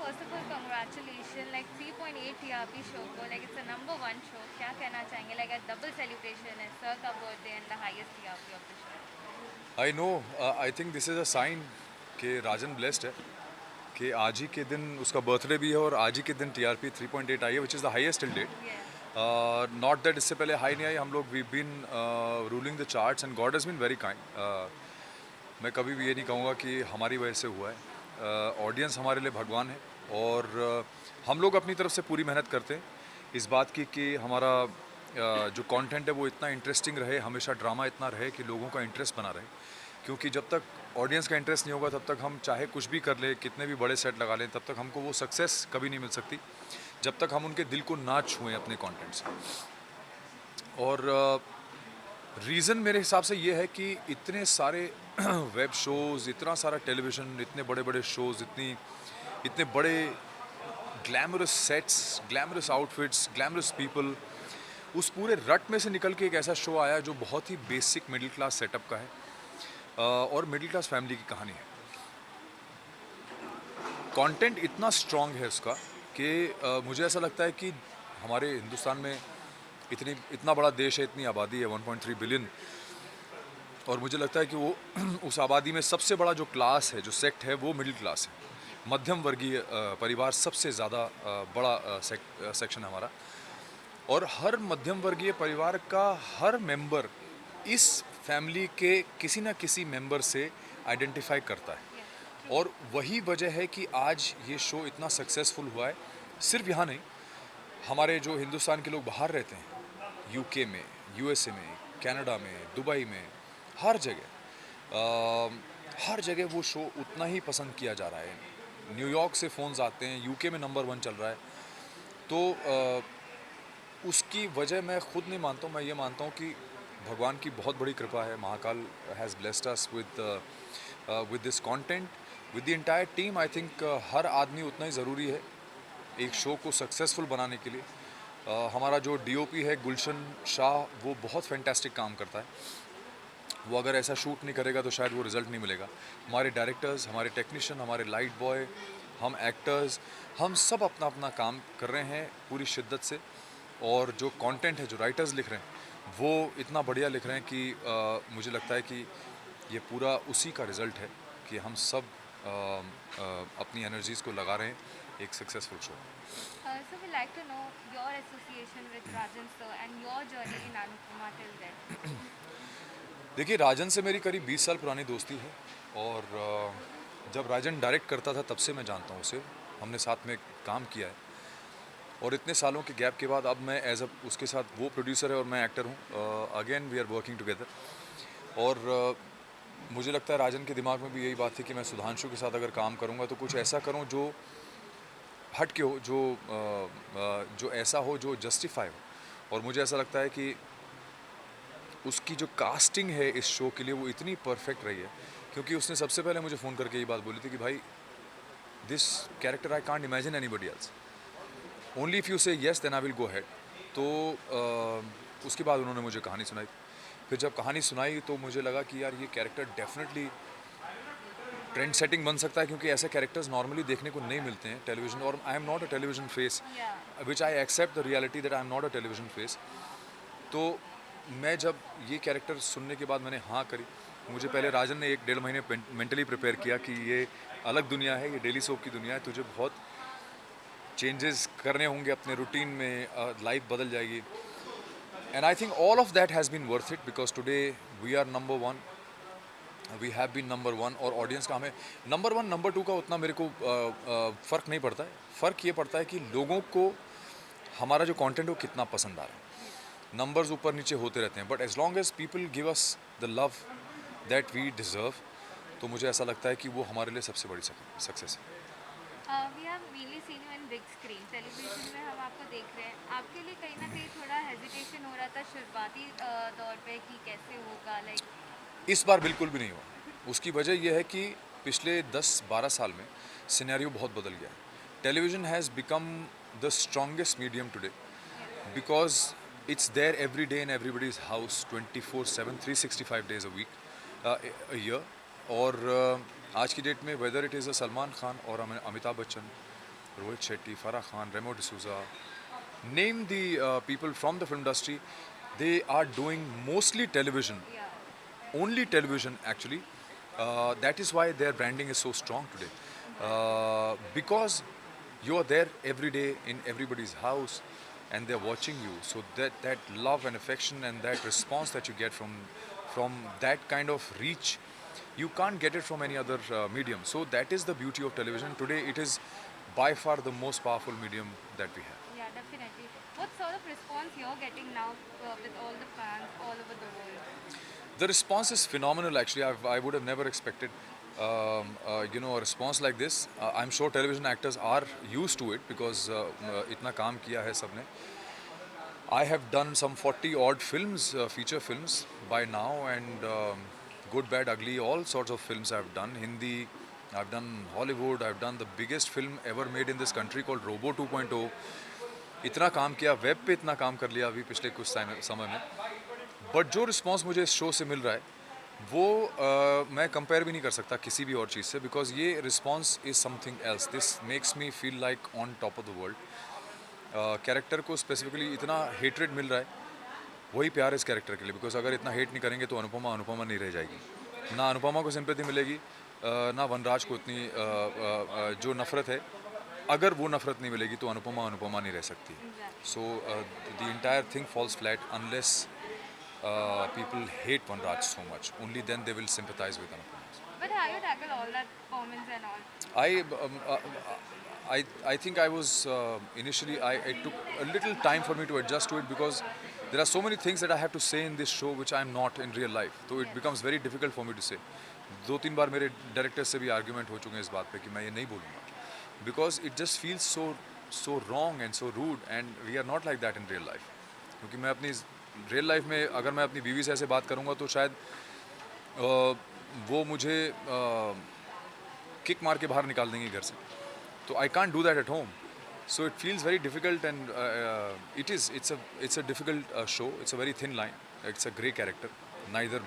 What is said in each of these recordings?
First of all congratulation like 3.8 TRP show को like it's a number one show. क्या कहना चाहेंगे like a double celebration है sir का birthday and the highest TRP of the show. I know. I think this is a sign कि Rajan blessed है कि आज ही के दिन उसका बर्थडे भी है और आज ही के दिन टीआरपी 3.8 आई है which is the highest till date. या नॉट दैट इससे पहले हाई नहीं आई. हम लोग we been ruling the charts and God has been very kind. मैं कभी भी ये नहीं कहूँगा कि हमारी वजह से हुआ है. ऑडियंस हमारे लिए भगवान है और हम लोग अपनी तरफ से पूरी मेहनत करते हैं इस बात की कि हमारा जो कंटेंट है वो इतना इंटरेस्टिंग रहे, हमेशा ड्रामा इतना रहे कि लोगों का इंटरेस्ट बना रहे. क्योंकि जब तक ऑडियंस का इंटरेस्ट नहीं होगा तब तक हम चाहे कुछ भी कर ले, कितने भी बड़े सेट लगा लें, तब तक हमको वो सक्सेस कभी नहीं मिल सकती जब तक हम उनके दिल को ना छुएं अपने कंटेंट से. और रीज़न मेरे हिसाब से ये है कि इतने सारे वेब शोज़, इतना सारा टेलीविज़न, इतने बड़े बड़े शोज़, इतने बड़े glamorous sets, glamorous outfits, glamorous people, उस पूरे रट में से निकल के एक ऐसा शो आया जो बहुत ही बेसिक मिडिल क्लास सेटअप का है और मिडिल क्लास फैमिली की कहानी है. कंटेंट इतना स्ट्रांग है उसका कि मुझे ऐसा लगता है कि हमारे हिंदुस्तान में इतना बड़ा देश है, इतनी आबादी है 1.3 बिलियन, और मुझे लगता है कि वो उस आबादी में सबसे बड़ा जो क्लास है, जो सेक्ट है, वो मिडिल क्लास है. मध्यम वर्गीय परिवार सबसे ज़्यादा बड़ा सेक्शन है हमारा. और हर मध्यम वर्गीय परिवार का हर मेंबर इस फैमिली के किसी ना किसी मेंबर से आइडेंटिफाई करता है. और वही वजह है कि आज ये शो इतना सक्सेसफुल हुआ है. सिर्फ यहाँ नहीं, हमारे जो हिंदुस्तान के लोग बाहर रहते हैं, यूके में, यूएसए में, कनाडा में, दुबई में, हर हर जगह वो शो उतना ही पसंद किया जा रहा है. न्यूयॉर्क से फ़ोन्स आते हैं, यूके में नंबर 1 चल रहा है. तो उसकी वजह मैं खुद नहीं मानता हूँ, मैं ये मानता हूँ कि भगवान की बहुत बड़ी कृपा है. Mahakal has blessed us with this content, with the entire team. I think हर आदमी उतना ही ज़रूरी है एक शो को सक्सेसफुल बनाने के लिए. हमारा जो डीओपी है गुलशन शाह, वो बहुत फैंटास्टिक काम करता है. वो अगर ऐसा शूट नहीं करेगा तो शायद वो रिज़ल्ट नहीं मिलेगा. हमारे डायरेक्टर्स, हमारे टेक्नीशियन, हमारे लाइट बॉय, हम एक्टर्स, हम सब अपना अपना काम कर रहे हैं पूरी शिद्दत से. और जो कंटेंट है, जो राइटर्स लिख रहे हैं, वो इतना बढ़िया लिख रहे हैं कि मुझे लगता है कि ये पूरा उसी का रिज़ल्ट है कि हम सब अपनी एनर्जीज़ को लगा रहे हैं एक successful show. So we like to know your association with Rajan sir and your journey in Anupama till then. देखिए, राजन से मेरी करीब 20 साल पुरानी दोस्ती है. और जब राजन डायरेक्ट करता था तब से मैं जानता हूँ उसे. हमने साथ में काम किया है और इतने सालों के गैप के बाद अब मैं एज अ उसके साथ, वो प्रोड्यूसर है और मैं एक्टर हूँ, again we are working together. और मुझे लगता है राजन के दिमाग में भी यही बात थी कि मैं सुधांशु के साथ अगर काम करूँगा तो कुछ ऐसा करूँ जो हट के हो, जो ऐसा हो जो जस्टिफाई हो. और मुझे ऐसा लगता है कि उसकी जो कास्टिंग है इस शो के लिए वो इतनी परफेक्ट रही है, क्योंकि उसने सबसे पहले मुझे फ़ोन करके ये बात बोली थी कि भाई, this character I can't imagine anybody else, only if you say yes then I will go ahead. तो उसके बाद उन्होंने मुझे कहानी सुनाई. फिर जब कहानी सुनाई तो मुझे लगा कि यार ये कैरेक्टर डेफिनेटली ट्रेंड सेटिंग बन सकता है, क्योंकि ऐसे कैरेक्टर्स नॉर्मली देखने को नहीं मिलते हैं टेलीविज़न. और I am not a television face, Yeah. Which I accept the reality that I am not a television face. तो मैं जब ये कैरेक्टर सुनने के बाद मैंने हाँ करी. मुझे पहले राजन ने 1-1.5 महीने मेंटली प्रिपेयर किया कि ये अलग दुनिया है, ये डेली सोप की दुनिया है, तुझे बहुत चेंजेस करने होंगे अपने रूटीन में, लाइफ बदल जाएगी. And I think all of that has been worth it, because today we are number 1, we have been number 1. और ऑडियंस का हमें नंबर 1 नंबर 2 का उतना मेरे को फ़र्क नहीं पड़ता है. फ़र्क ये पड़ता है कि लोगों को हमारा जो कंटेंट है वो कितना पसंद आ रहा है. नंबर्स ऊपर नीचे होते रहते हैं, but as long as people give us the love that we deserve, तो मुझे ऐसा लगता है कि वो हमारे लिए सबसे बड़ी सक्सेस है. We have mainly seen you in big screen. Television में हम आपको देख रहे हैं. आपके लिए कहीं ना कहीं थोड़ा हेजिटेशन हो रहा था शुरुआती दौर पे कि कैसे होगा लाइक. इस बार बिल्कुल भी नहीं हुआ. उसकी वजह यह है कि पिछले 10-12 साल में सिनेरियो बहुत बदल गया है. Television has become the strongest medium today, because it's there every day in everybody's house 24/7, 365 days a week, a year. और आज की डेट में whether it is a Salman Khan और Amitabh Bachchan, Rohit Shetty, Farah Khan, Remo D'Souza, name the people from the film industry, they are doing mostly television, Yeah. only television actually. That is why their branding is so strong today. Because you are there every day in everybody's house and they're watching you. So that love and affection and that response that you get from that kind of reach, you can't get it from any other medium. So that is the beauty of television. Today it is by far the most powerful medium that we have. Yeah, definitely. What sort of response you're getting now with all the fans all over the world? The response is phenomenal. Actually, I would have never expected, a response like this. I'm sure television actors are used to it because itna kaam kiya hai sabne. I have done some 40 odd films, feature films by now, and good, bad, ugly, all sorts of films I've done. Hindi, I've done Hollywood, I've done the biggest film ever made in this country called Robo 2.0. इतना काम किया, web पे इतना काम कर लिया अभी पिछले कुछ समय में. बट जो रिस्पॉन्स मुझे इस शो से मिल रहा है वो मैं कंपेयर भी नहीं कर सकता किसी भी और चीज़ से, बिकॉज ये response is something else. This makes me feel like on top of the world. Character को स्पेसिफिकली इतना हेटरेड मिल रहा है, वही प्यार इस कैरेक्टर के लिए. बिकॉज अगर इतना हेट नहीं करेंगे तो अनुपमा अनुपमा नहीं रह जाएगी. ना अनुपमा को सिंपैथी मिलेगी, ना वनराज को इतनी जो नफ़रत है, अगर वो नफ़रत नहीं मिलेगी तो अनुपमा अनुपमा नहीं रह सकती. So the entire thing falls flat unless people hate Vanraj so much. Only then they will sympathize with Anupama. But how you tackle all that comments and all? I, um, uh, I think I was initially. It took a little time for me to adjust to it because there are so many things that I have to say in this show which I am not in real life. So it becomes very difficult for me to say. 2-3 बार मेरे director से भी argument हो चुके हैं इस बात पे कि मैं ये नहीं बोलूँगा, because it just feels so wrong and so rude, and we are not like that in real life. क्योंकि मैं अपनी रियल लाइफ में अगर मैं अपनी बीवी से ऐसे बात करूँगा तो शायद वो मुझे किक मार के बाहर निकाल देंगे घर से. तो I can't do that at home. So it feels very difficult, and it's a difficult show. It's a very thin line. It's a grey character, neither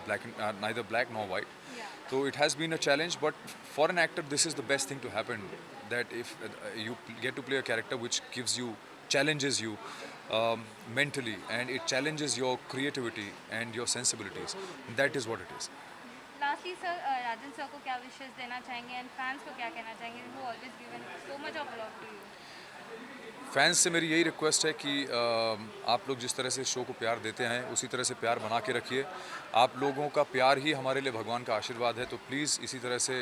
black nor white. Yeah. So it has been a challenge, but for an actor, this is the best thing to happen. That if you get to play a character which challenges you mentally, and it challenges your creativity and your sensibilities. That is what it is. Lastly, sir, Rajan sir को क्या wishes देना चाहेंगे and fans को क्या कहना चाहेंगे who always given so much of love to you? Fans से मेरी यही रिक्वेस्ट है कि आप लोग जिस तरह से शो को प्यार देते हैं उसी तरह से प्यार बना के रखिए. आप लोगों का प्यार ही हमारे लिए भगवान का आशीर्वाद है. तो प्लीज़ इसी तरह से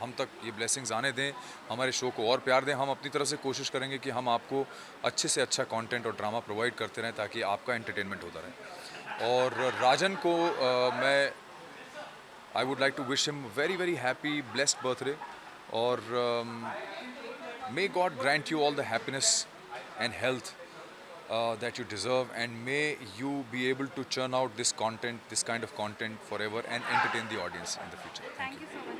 हम तक ये ब्लेसिंग्स आने दें, हमारे शो को और प्यार दें. हम अपनी तरफ से कोशिश करेंगे कि हम आपको अच्छे से अच्छा कंटेंट और ड्रामा प्रोवाइड करते रहें ताकि आपका एंटरटेनमेंट होता रहे. और राजन को मैं I would like to wish him very very happy blessed birthday. और may God grant you all the happiness and health that you deserve, and may you be able to churn out this kind of content forever and entertain the audience in the future. Thank you so much.